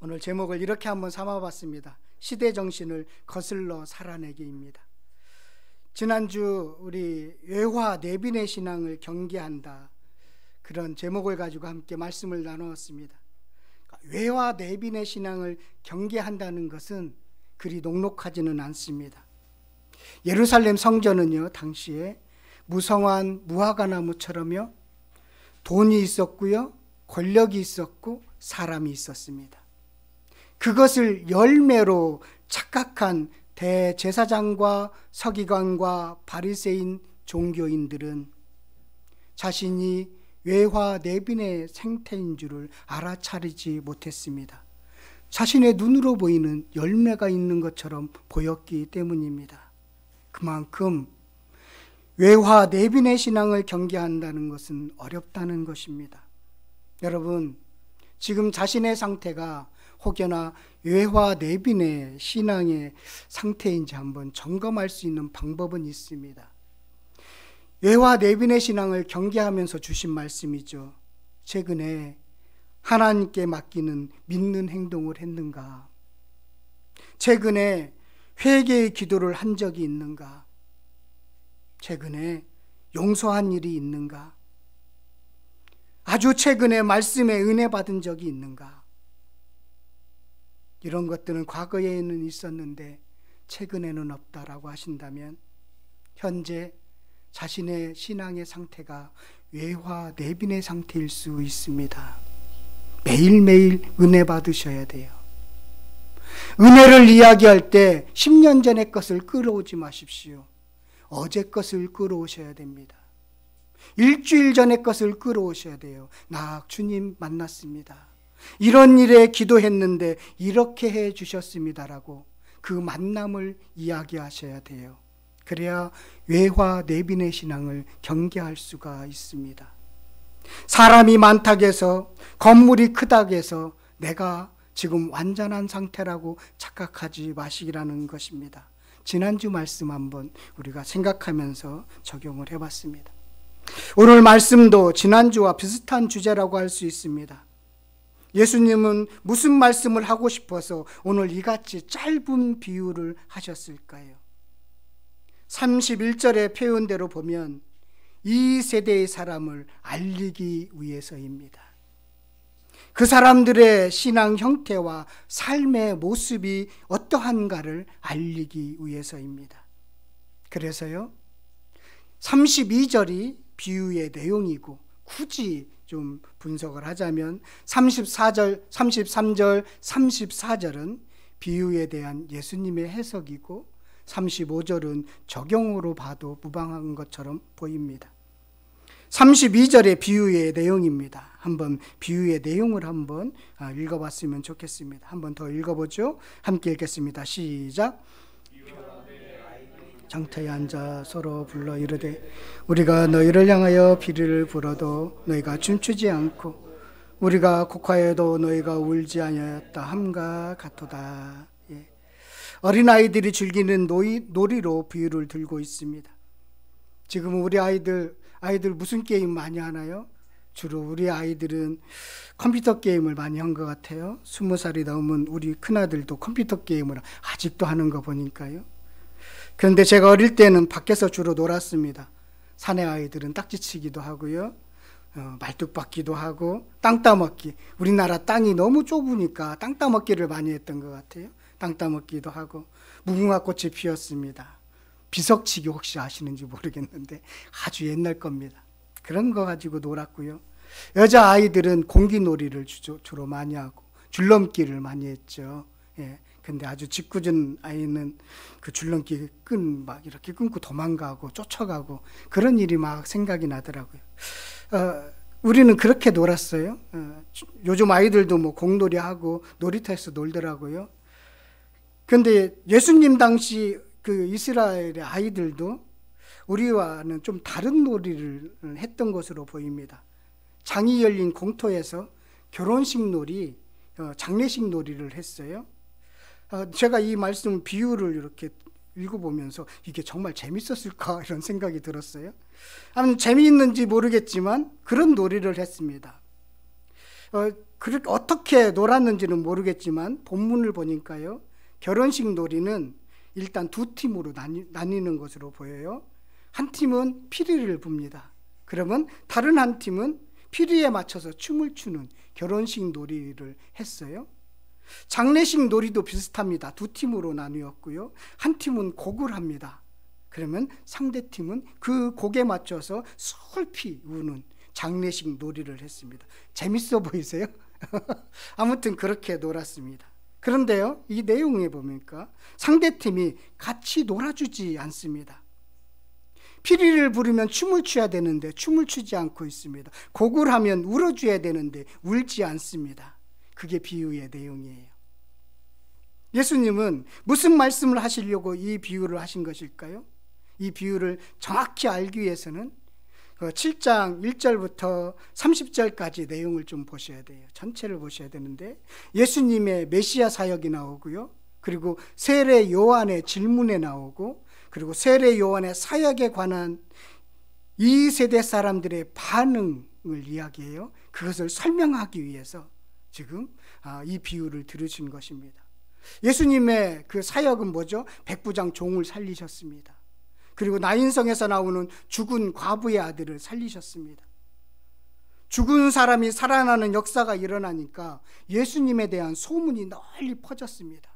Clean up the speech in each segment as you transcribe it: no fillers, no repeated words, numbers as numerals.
오늘 제목을 이렇게 한번 삼아봤습니다. 시대정신을 거슬러 살아내기입니다. 지난주 우리 외화 내빈의 신앙을 경계한다, 그런 제목을 가지고 함께 말씀을 나누었습니다. 외화 내빈의 신앙을 경계한다는 것은 그리 녹록하지는 않습니다. 예루살렘 성전은요, 당시에 무성한 무화과나무처럼요, 돈이 있었고요, 권력이 있었고 사람이 있었습니다. 그것을 열매로 착각한 대제사장과 서기관과 바리새인 종교인들은 자신이 외화 내빈의 생태인 줄을 알아차리지 못했습니다. 자신의 눈으로 보이는 열매가 있는 것처럼 보였기 때문입니다. 그만큼 외화 내빈의 신앙을 경계한다는 것은 어렵다는 것입니다. 여러분, 지금 자신의 상태가 혹여나 외화 내빈의 신앙의 상태인지 한번 점검할 수 있는 방법은 있습니다. 외화 내빈의 신앙을 경계하면서 주신 말씀이죠. 최근에 하나님께 맡기는 믿는 행동을 했는가? 최근에 회개의 기도를 한 적이 있는가? 최근에 용서한 일이 있는가? 아주 최근에 말씀에 은혜 받은 적이 있는가? 이런 것들은 과거에는 있었는데 최근에는 없다라고 하신다면 현재 자신의 신앙의 상태가 외화 내빈의 상태일 수 있습니다. 매일매일 은혜 받으셔야 돼요. 은혜를 이야기할 때 10년 전의 것을 끌어오지 마십시오. 어제 것을 끌어오셔야 됩니다. 일주일 전의 것을 끌어오셔야 돼요. 나 주님 만났습니다. 이런 일에 기도했는데 이렇게 해 주셨습니다라고 그 만남을 이야기하셔야 돼요. 그래야 외화 내빈의 신앙을 경계할 수가 있습니다. 사람이 많다고 해서, 건물이 크다고 해서 내가 지금 완전한 상태라고 착각하지 마시라는 것입니다. 지난주 말씀 한번 우리가 생각하면서 적용을 해봤습니다. 오늘 말씀도 지난주와 비슷한 주제라고 할 수 있습니다. 예수님은 무슨 말씀을 하고 싶어서 오늘 이같이 짧은 비유를 하셨을까요? 31절의 표현대로 보면 이 세대의 사람을 알리기 위해서입니다. 그 사람들의 신앙 형태와 삶의 모습이 어떠한가를 알리기 위해서입니다. 그래서요, 32절이 비유의 내용이고, 굳이 좀 분석을 하자면 34절, 33절, 34절은 비유에 대한 예수님의 해석이고 35절은 적용으로 봐도 무방한 것처럼 보입니다. 32절의 비유의 내용입니다. 한번 비유의 내용을 한번 읽어봤으면 좋겠습니다. 한번 더 읽어보죠. 함께 읽겠습니다. 시작. 장터에 앉아 서로 불러 이르되 우리가 너희를 향하여 비를 불어도 너희가 춤추지 않고 우리가 곡하여도 너희가 울지 아니하였다 함과 같도다. 예. 어린아이들이 즐기는 놀이로 비유를 들고 있습니다. 지금 우리 아이들 무슨 게임 많이 하나요? 주로 우리 아이들은 컴퓨터 게임을 많이 한 것 같아요. 20살이 넘은 우리 큰아들도 컴퓨터 게임을 아직도 하는 거 보니까요. 그런데 제가 어릴 때는 밖에서 주로 놀았습니다. 사내 아이들은 딱지치기도 하고요, 말뚝박기도 하고 땅 따먹기. 우리나라 땅이 너무 좁으니까 땅 따먹기를 많이 했던 것 같아요. 땅 따먹기도 하고 무궁화꽃이 피었습니다. 비석치기 혹시 아시는지 모르겠는데 아주 옛날 겁니다. 그런 거 가지고 놀았고요. 여자아이들은 공기놀이를 주로 많이 하고 줄넘기를 많이 했죠. 예. 근데 아주 짓궂은 아이는 그 줄넘기 막 이렇게 끊고 도망가고 쫓아가고 그런 일이 막 생각이 나더라고요. 우리는 그렇게 놀았어요. 요즘 아이들도 뭐 공놀이 하고 놀이터에서 놀더라고요. 근데 예수님 당시 그 이스라엘의 아이들도 우리와는 좀 다른 놀이를 했던 것으로 보입니다. 장이 열린 공터에서 결혼식 놀이, 장례식 놀이를 했어요. 제가 이 말씀 비유를 이렇게 읽어보면서 이게 정말 재밌었을까 이런 생각이 들었어요. 재미있는지 모르겠지만 그런 놀이를 했습니다. 그렇게 어떻게 놀았는지는 모르겠지만 본문을 보니까요, 결혼식 놀이는 일단 두 팀으로 나뉘는 것으로 보여요. 한 팀은 피리를 붑니다. 그러면 다른 한 팀은 피리에 맞춰서 춤을 추는 결혼식 놀이를 했어요. 장례식 놀이도 비슷합니다. 두 팀으로 나뉘었고요. 한 팀은 곡을 합니다. 그러면 상대 팀은 그 곡에 맞춰서 솔피 우는 장례식 놀이를 했습니다. 재밌어 보이세요? 아무튼 그렇게 놀았습니다. 그런데요, 이 내용에 보니까 상대팀이 같이 놀아주지 않습니다. 피리를 부르면 춤을 춰야 되는데 춤을 추지 않고 있습니다. 곡을 하면 울어줘야 되는데 울지 않습니다. 그게 비유의 내용이에요. 예수님은 무슨 말씀을 하시려고 이 비유를 하신 것일까요? 이 비유를 정확히 알기 위해서는 7장 1절부터 30절까지 내용을 좀 보셔야 돼요. 전체를 보셔야 되는데, 예수님의 메시아 사역이 나오고요, 그리고 세례 요한의 질문에 나오고, 그리고 세례 요한의 사역에 관한 이 세대 사람들의 반응을 이야기해요. 그것을 설명하기 위해서 지금 이 비유를 들으신 것입니다. 예수님의 그 사역은 뭐죠? 백부장 종을 살리셨습니다. 그리고 나인성에서 나오는 죽은 과부의 아들을 살리셨습니다. 죽은 사람이 살아나는 역사가 일어나니까 예수님에 대한 소문이 널리 퍼졌습니다.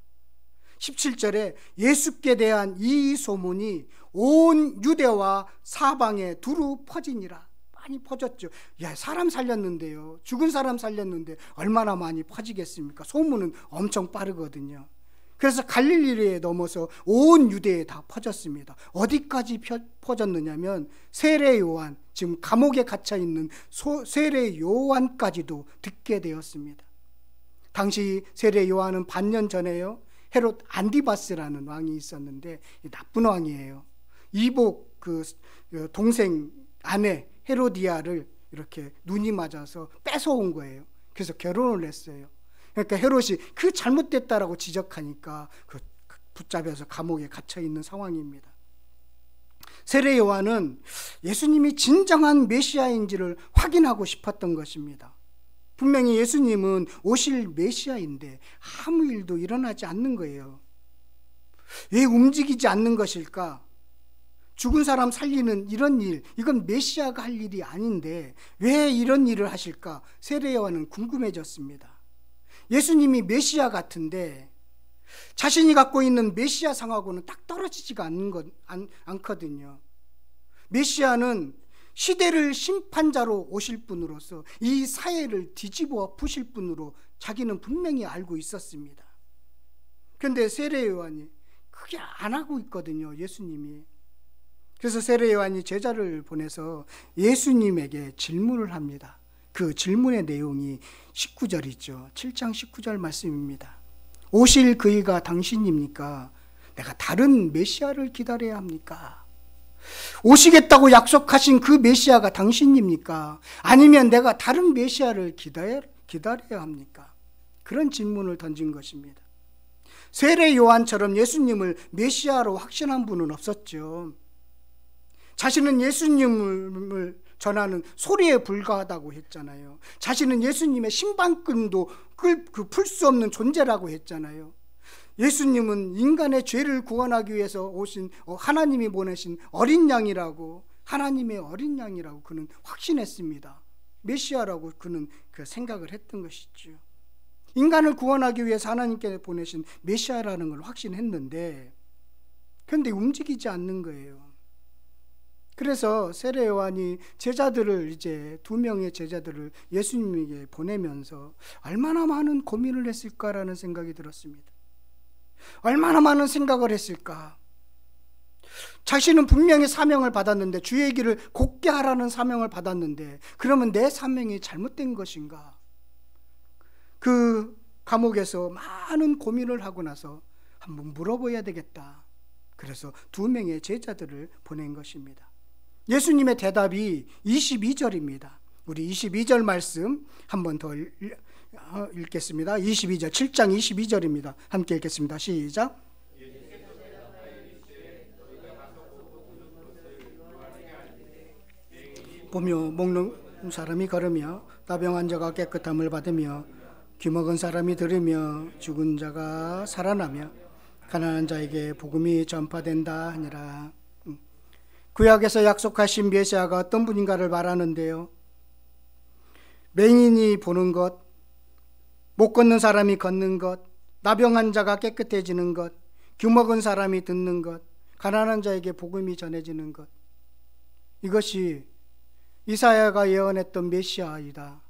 17절에 예수께 대한 이 소문이 온 유대와 사방에 두루 퍼지니라. 많이 퍼졌죠. 야, 사람 살렸는데요, 죽은 사람 살렸는데 얼마나 많이 퍼지겠습니까? 소문은 엄청 빠르거든요. 그래서 갈릴리에 넘어서 온 유대에 다 퍼졌습니다. 어디까지 퍼졌느냐면 세례 요한, 지금 감옥에 갇혀 있는 세례 요한까지도 듣게 되었습니다. 당시 세례 요한은 반년 전에요, 헤롯 안디바스라는 왕이 있었는데 나쁜 왕이에요. 이복 그 동생 아내 헤로디아를 이렇게 눈이 맞아서 뺏어온 거예요. 그래서 결혼을 했어요. 그러니까 헤롯이 그 잘못됐다라고 지적하니까 붙잡혀서 감옥에 갇혀 있는 상황입니다. 세례 요한은 예수님이 진정한 메시아인지를 확인하고 싶었던 것입니다. 분명히 예수님은 오실 메시아인데 아무 일도 일어나지 않는 거예요. 왜 움직이지 않는 것일까? 죽은 사람 살리는 이런 일, 이건 메시아가 할 일이 아닌데 왜 이런 일을 하실까? 세례 요한은 궁금해졌습니다. 예수님이 메시아 같은데 자신이 갖고 있는 메시아 상하고는 딱 떨어지지가 않거든요. 메시아는 시대를 심판자로 오실 분으로서 이 사회를 뒤집어 푸실 분으로 자기는 분명히 알고 있었습니다. 그런데 세례 요한이 그게 안 하고 있거든요, 예수님이. 그래서 세례 요한이 제자를 보내서 예수님에게 질문을 합니다. 그 질문의 내용이 19절이죠. 7장 19절 말씀입니다. 오실 그이가 당신입니까? 내가 다른 메시아를 기다려야 합니까? 오시겠다고 약속하신 그 메시아가 당신입니까? 아니면 내가 다른 메시아를 기다려야 합니까? 그런 질문을 던진 것입니다. 세례 요한처럼 예수님을 메시아로 확신한 분은 없었죠. 자신은 예수님을 전하는 소리에 불과하다고 했잖아요. 자신은 예수님의 신방끈도 풀 수 없는 존재라고 했잖아요. 예수님은 인간의 죄를 구원하기 위해서 오신 하나님이 보내신 어린 양이라고, 하나님의 어린 양이라고 그는 확신했습니다. 메시아라고 그는 그 생각을 했던 것이죠. 인간을 구원하기 위해서 하나님께 보내신 메시아라는 걸 확신했는데, 그런데 움직이지 않는 거예요. 그래서 세례 요한이 제자들을, 이제 2명의 제자들을 예수님에게 보내면서 얼마나 많은 고민을 했을까라는 생각이 들었습니다. 얼마나 많은 생각을 했을까? 자신은 분명히 사명을 받았는데, 주의 길을 곱게 하라는 사명을 받았는데, 그러면 내 사명이 잘못된 것인가? 그 감옥에서 많은 고민을 하고 나서 한번 물어봐야 되겠다. 그래서 2명의 제자들을 보낸 것입니다. 예수님의 대답이 22절입니다. 우리 22절 말씀 한번 더 읽겠습니다. 22절, 7장 22절입니다. 함께 읽겠습니다. 시작. 보며 먹는 사람이 걸으며 나병 환자가 깨끗함을 받으며 귀먹은 사람이 들으며 죽은 자가 살아나며 가난한 자에게 복음이 전파된다 하니라. 구약에서 약속하신 메시아가 어떤 분인가를 말하는데요, 맹인이 보는 것, 못 걷는 사람이 걷는 것, 나병한 자가 깨끗해지는 것, 귀먹은 사람이 듣는 것, 가난한 자에게 복음이 전해지는 것, 이것이 이사야가 예언했던 메시아이다.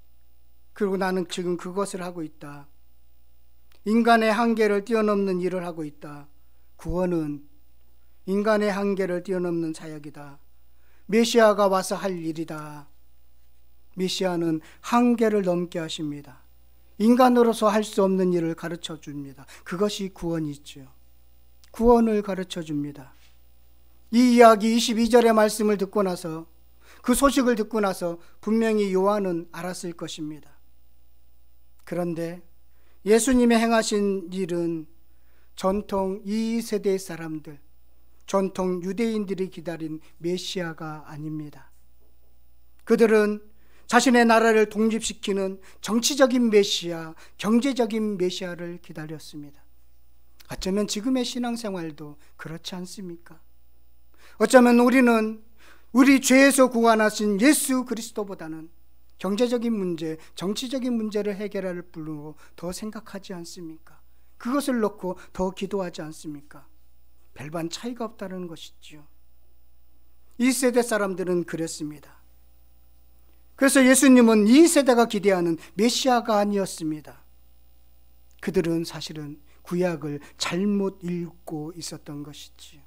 그리고 나는 지금 그것을 하고 있다. 인간의 한계를 뛰어넘는 일을 하고 있다. 구원은 인간의 한계를 뛰어넘는 사역이다. 메시아가 와서 할 일이다. 메시아는 한계를 넘게 하십니다. 인간으로서 할 수 없는 일을 가르쳐 줍니다. 그것이 구원이죠. 구원을 가르쳐 줍니다. 이 이야기 22절의 말씀을 듣고 나서, 그 소식을 듣고 나서 분명히 요한은 알았을 것입니다. 그런데 예수님의 행하신 일은 전통 이 세대의 사람들, 전통 유대인들이 기다린 메시아가 아닙니다. 그들은 자신의 나라를 독립시키는 정치적인 메시아, 경제적인 메시아를 기다렸습니다. 어쩌면 지금의 신앙생활도 그렇지 않습니까? 어쩌면 우리는 우리 죄에서 구원하신 예수 그리스도보다는 경제적인 문제, 정치적인 문제를 해결할 분으로 더 생각하지 않습니까? 그것을 놓고 더 기도하지 않습니까? 별반 차이가 없다는 것이죠. 이 세대 사람들은 그랬습니다. 그래서 예수님은 이 세대가 기대하는 메시아가 아니었습니다. 그들은 사실은 구약을 잘못 읽고 있었던 것이지요.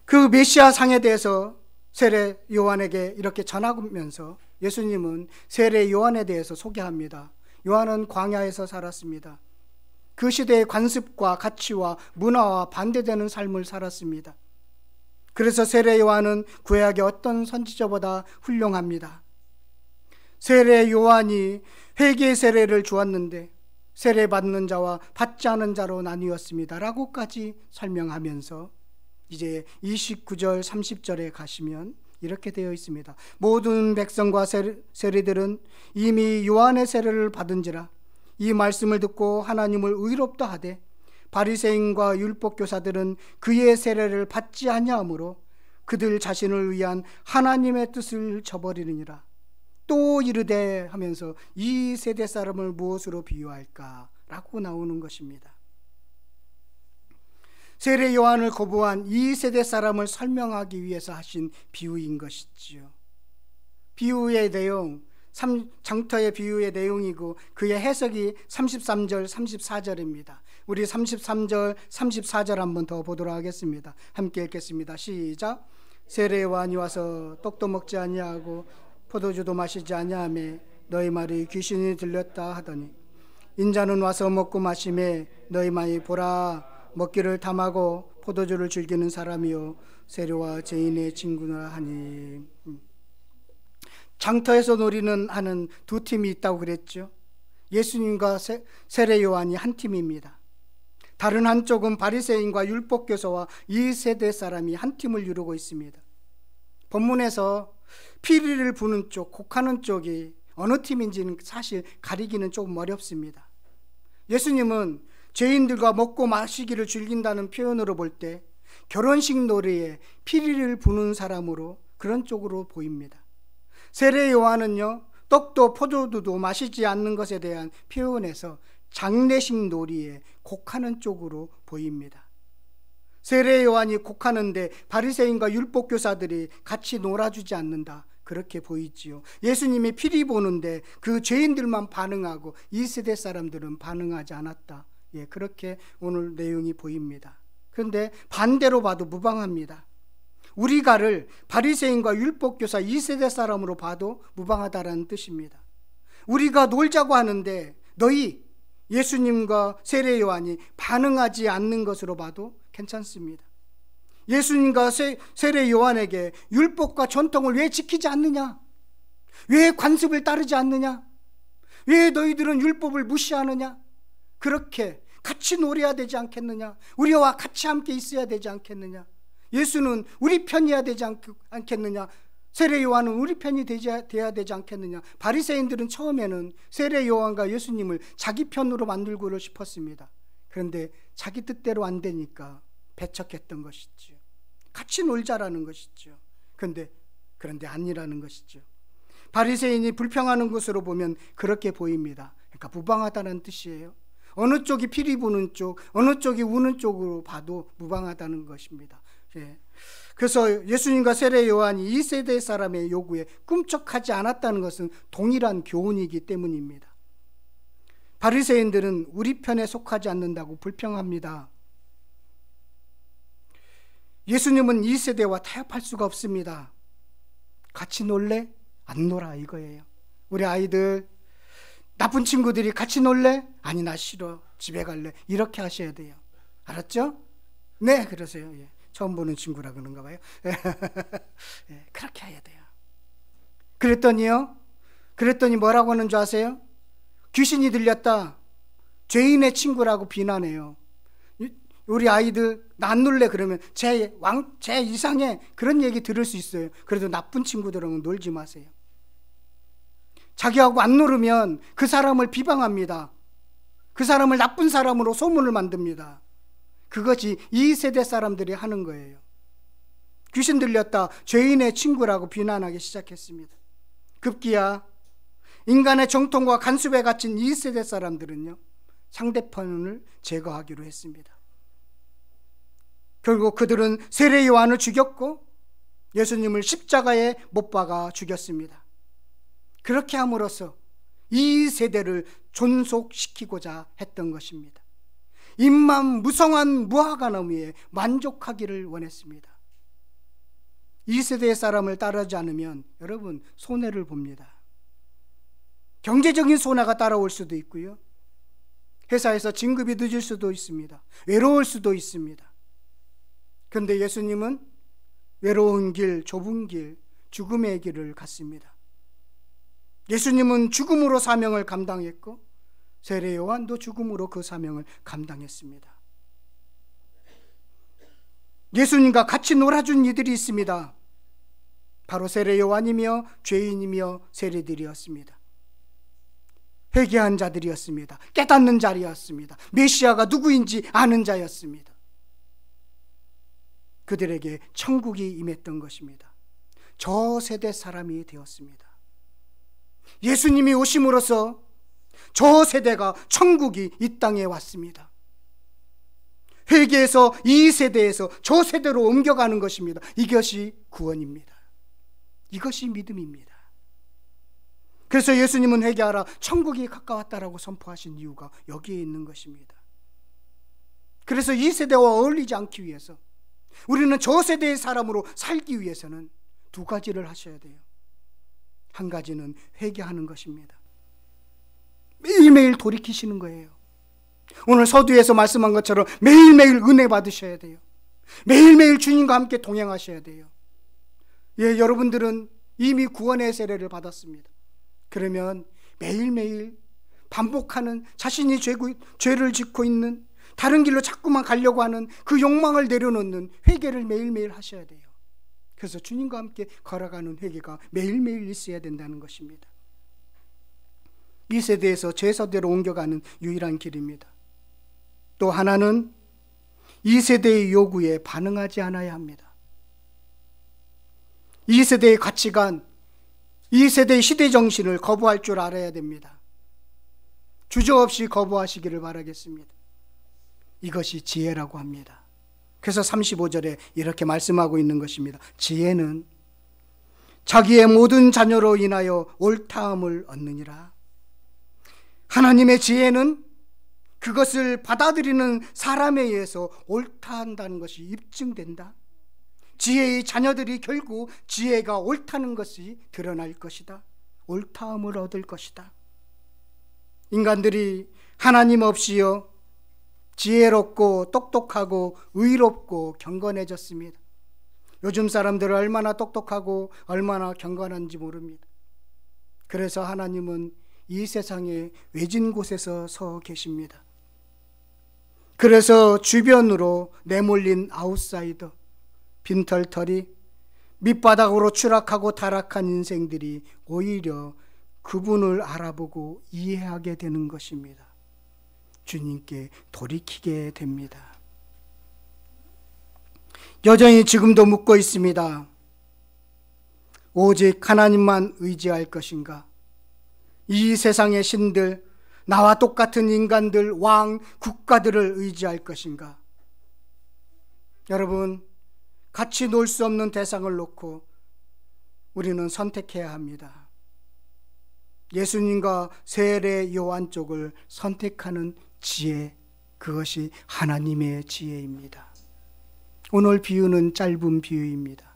그 메시아 상에 대해서 세례 요한에게 이렇게 전하면서 예수님은 세례 요한에 대해서 소개합니다. 요한은 광야에서 살았습니다. 그 시대의 관습과 가치와 문화와 반대되는 삶을 살았습니다. 그래서 세례 요한은 구약의 어떤 선지자보다 훌륭합니다. 세례 요한이 회개 세례를 주었는데 세례 받는 자와 받지 않은 자로 나뉘었습니다 라고까지 설명하면서 이제 29절 30절에 가시면 이렇게 되어 있습니다. 모든 백성과 세리들은 이미 요한의 세례를 받은지라 이 말씀을 듣고 하나님을 의롭다 하되 바리새인과 율법교사들은 그의 세례를 받지 아니하므로 그들 자신을 위한 하나님의 뜻을 저버리느니라. 또 이르되 하면서 이 세대 사람을 무엇으로 비유할까? 라고 나오는 것입니다. 세례 요한을 거부한 이 세대 사람을 설명하기 위해서 하신 비유인 것이지요. 비유의 내용, 장터의 비유의 내용이고 그의 해석이 33절, 34절입니다. 우리 33절, 34절 한번 더 보도록 하겠습니다. 함께 읽겠습니다. 시작. 세례 요한이 와서 떡도 먹지 아니하고 포도주도 마시지 아니하며 너희 말이 귀신이 들렸다 하더니 인자는 와서 먹고 마시매 너희 말이 보라 먹기를 탐하고 포도주를 즐기는 사람이요 세례와 죄인의 친구나 하니. 장터에서 놀이는 하는 두 팀이 있다고 그랬죠. 예수님과 세례 요한이 한 팀입니다. 다른 한쪽은 바리새인과 율법교사와 이 세대 사람이 한 팀을 이루고 있습니다. 본문에서 피리를 부는 쪽, 곡하는 쪽이 어느 팀인지는 사실 가리기는 조금 어렵습니다. 예수님은 죄인들과 먹고 마시기를 즐긴다는 표현으로 볼 때 결혼식 놀이에 피리를 부는 사람으로 그런 쪽으로 보입니다. 세례 요한은요, 떡도 포도주도 마시지 않는 것에 대한 표현에서 장례식 놀이에 곡하는 쪽으로 보입니다. 세례 요한이 곡하는데 바리새인과 율법교사들이 같이 놀아주지 않는다, 그렇게 보이지요. 예수님이 피리 보는데 그 죄인들만 반응하고 이 세대 사람들은 반응하지 않았다. 그렇게 오늘 내용이 보입니다. 그런데 반대로 봐도 무방합니다. 우리가를 바리새인과 율법교사 2세대 사람으로 봐도 무방하다라는 뜻입니다. 우리가 놀자고 하는데 너희 예수님과 세례 요한이 반응하지 않는 것으로 봐도 괜찮습니다. 예수님과 세례 요한에게 율법과 전통을 왜 지키지 않느냐? 왜 관습을 따르지 않느냐? 왜 너희들은 율법을 무시하느냐? 그렇게 같이 놀아야 되지 않겠느냐? 우리와 같이 함께 있어야 되지 않겠느냐? 예수는 우리 편이어야 되지 않겠느냐? 세례 요한은 우리 편이 돼야 되지 않겠느냐. 바리새인들은 처음에는 세례 요한과 예수님을 자기 편으로 만들고 싶었습니다. 그런데 자기 뜻대로 안 되니까 배척했던 것이죠. 같이 놀자라는 것이죠. 그런데 아니라는 것이죠. 바리새인이 불평하는 것으로 보면 그렇게 보입니다. 그러니까 무방하다는 뜻이에요. 어느 쪽이 피리 부는 쪽, 어느 쪽이 우는 쪽으로 봐도 무방하다는 것입니다. 그래서 예수님과 세례 요한이 이 세대 사람의 요구에 꿈쩍하지 않았다는 것은 동일한 교훈이기 때문입니다. 바리새인들은 우리 편에 속하지 않는다고 불평합니다. 예수님은 이 세대와 타협할 수가 없습니다. 같이 놀래? 안 놀아, 이거예요. 우리 아이들 나쁜 친구들이 같이 놀래? 아니, 나 싫어, 집에 갈래. 이렇게 하셔야 돼요. 알았죠? 네, 그러세요. 예. 처음 보는 친구라 그런가 봐요. 예, 그렇게 해야 돼요. 그랬더니 뭐라고 하는 줄 아세요? 귀신이 들렸다, 죄인의 친구라고 비난해요. 우리 아이들 나 안 놀래 그러면 쟤 이상해, 그런 얘기 들을 수 있어요. 그래도 나쁜 친구들하고 놀지 마세요. 자기하고 안 놀으면 그 사람을 비방합니다. 그 사람을 나쁜 사람으로 소문을 만듭니다. 그것이 이 세대 사람들이 하는 거예요. 귀신 들렸다, 죄인의 친구라고 비난하기 시작했습니다. 급기야 인간의 정통과 간섭에 갇힌 이 세대 사람들은요, 상대편을 제거하기로 했습니다. 결국 그들은 세례 요한을 죽였고 예수님을 십자가에 못 박아 죽였습니다. 그렇게 함으로써 이 세대를 존속시키고자 했던 것입니다. 입만 무성한 무화과나무 위에 만족하기를 원했습니다. 이 세대의 사람을 따르지 않으면 여러분 손해를 봅니다. 경제적인 손해가 따라올 수도 있고요, 회사에서 진급이 늦을 수도 있습니다. 외로울 수도 있습니다. 그런데 예수님은 외로운 길, 좁은 길, 죽음의 길을 갔습니다. 예수님은 죽음으로 사명을 감당했고 세례 요한도 죽음으로 그 사명을 감당했습니다. 예수님과 같이 놀아준 이들이 있습니다. 바로 세례 요한이며 죄인이며 세리들이었습니다. 회개한 자들이었습니다. 깨닫는 자리였습니다. 메시아가 누구인지 아는 자였습니다. 그들에게 천국이 임했던 것입니다. 저 세대 사람이 되었습니다. 예수님이 오심으로써 저 세대가, 천국이 이 땅에 왔습니다. 회개에서 이 세대에서 저 세대로 옮겨가는 것입니다. 이것이 구원입니다. 이것이 믿음입니다. 그래서 예수님은 회개하라, 천국이 가까웠다라고 선포하신 이유가 여기에 있는 것입니다. 그래서 이 세대와 어울리지 않기 위해서, 우리는 저 세대의 사람으로 살기 위해서는 두 가지를 하셔야 돼요. 한 가지는 회개하는 것입니다. 매일매일 돌이키시는 거예요. 오늘 서두에서 말씀한 것처럼 매일매일 은혜 받으셔야 돼요. 매일매일 주님과 함께 동행하셔야 돼요. 예, 여러분들은 이미 구원의 세례를 받았습니다. 그러면 매일매일 반복하는, 자신이 죄를 짓고 있는, 다른 길로 자꾸만 가려고 하는 그 욕망을 내려놓는 회개를 매일매일 하셔야 돼요. 그래서 주님과 함께 걸어가는 회개가 매일매일 있어야 된다는 것입니다. 이 세대에서 제 세대로 옮겨가는 유일한 길입니다. 또 하나는 이 세대의 요구에 반응하지 않아야 합니다. 이 세대의 가치관, 이 세대의 시대 정신을 거부할 줄 알아야 됩니다. 주저없이 거부하시기를 바라겠습니다. 이것이 지혜라고 합니다. 그래서 35절에 이렇게 말씀하고 있는 것입니다. 지혜는 자기의 모든 자녀로 인하여 옳다함을 얻느니라. 하나님의 지혜는 그것을 받아들이는 사람에 의해서 옳다 한다는 것이 입증된다. 지혜의 자녀들이 결국 지혜가 옳다는 것이 드러날 것이다. 옳다함을 얻을 것이다. 인간들이 하나님 없이요, 지혜롭고 똑똑하고 의롭고 경건해졌습니다. 요즘 사람들은 얼마나 똑똑하고 얼마나 경건한지 모릅니다. 그래서 하나님은 이 세상의 외진 곳에서 서 계십니다. 그래서 주변으로 내몰린 아웃사이더, 빈털터리, 밑바닥으로 추락하고 타락한 인생들이 오히려 그분을 알아보고 이해하게 되는 것입니다. 주님께 돌이키게 됩니다. 여전히 지금도 묻고 있습니다. 오직 하나님만 의지할 것인가? 이 세상의 신들, 나와 똑같은 인간들, 왕, 국가들을 의지할 것인가? 여러분, 같이 놀 수 없는 대상을 놓고 우리는 선택해야 합니다. 예수님과 세례 요한 쪽을 선택하는 지혜, 그것이 하나님의 지혜입니다. 오늘 비유는 짧은 비유입니다.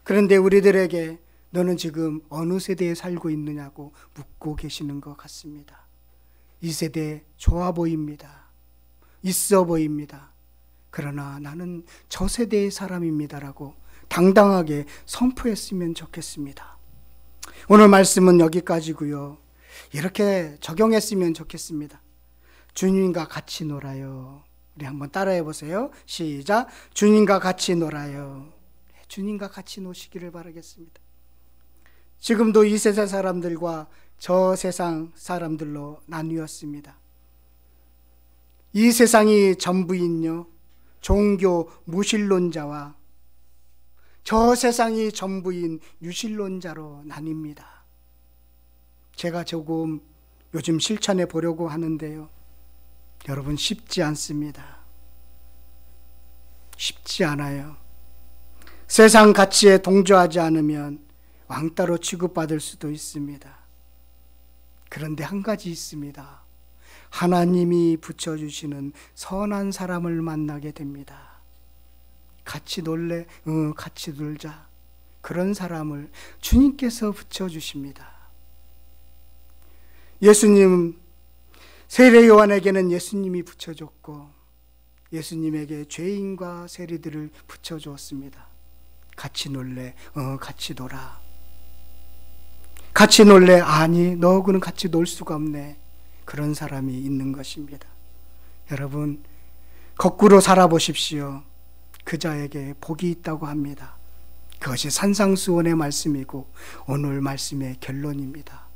그런데 우리들에게 너는 지금 어느 세대에 살고 있느냐고 묻고 계시는 것 같습니다. 이 세대 좋아 보입니다. 있어 보입니다. 그러나 나는 저 세대의 사람입니다라고 당당하게 선포했으면 좋겠습니다. 오늘 말씀은 여기까지고요. 이렇게 적용했으면 좋겠습니다. 주님과 같이 놀아요. 우리 한번 따라해 보세요. 시작. 주님과 같이 놀아요. 주님과 같이 노시기를 바라겠습니다. 지금도 이 세상 사람들과 저 세상 사람들로 나뉘었습니다. 이 세상이 전부인요, 종교 무신론자와 저 세상이 전부인 유신론자로 나뉩니다. 제가 조금 요즘 실천해 보려고 하는데요. 여러분, 쉽지 않습니다. 쉽지 않아요. 세상 가치에 동조하지 않으면 왕따로 취급받을 수도 있습니다. 그런데 한 가지 있습니다. 하나님이 붙여주시는 선한 사람을 만나게 됩니다. 같이 놀래? 같이 놀자. 그런 사람을 주님께서 붙여주십니다. 예수님, 세례 요한에게는 예수님이 붙여줬고 예수님에게 죄인과 세리들을 붙여주었습니다. 같이 놀래? 같이 놀아. 같이 놀래? 아니, 너하고는 같이 놀 수가 없네. 그런 사람이 있는 것입니다. 여러분, 거꾸로 살아보십시오. 그 자에게 복이 있다고 합니다. 그것이 산상수훈의 말씀이고 오늘 말씀의 결론입니다.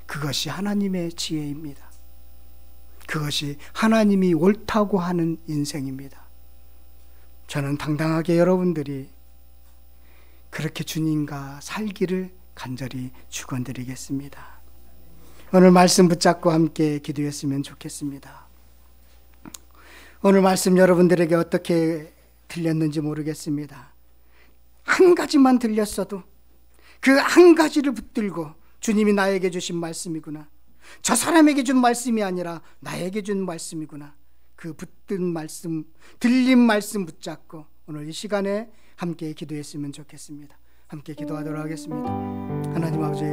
그것이 하나님의 지혜입니다. 그것이 하나님이 옳다고 하는 인생입니다. 저는 당당하게 여러분들이 그렇게 주님과 살기를 간절히 축원드리겠습니다. 오늘 말씀 붙잡고 함께 기도했으면 좋겠습니다. 오늘 말씀 여러분들에게 어떻게 들렸는지 모르겠습니다. 한 가지만 들렸어도 그 한 가지를 붙들고 주님이 나에게 주신 말씀이구나, 저 사람에게 준 말씀이 아니라 나에게 준 말씀이구나, 그 붙든 말씀, 들린 말씀 붙잡고 오늘 이 시간에 함께 기도했으면 좋겠습니다. 함께 기도하도록 하겠습니다. 하나님 아버지,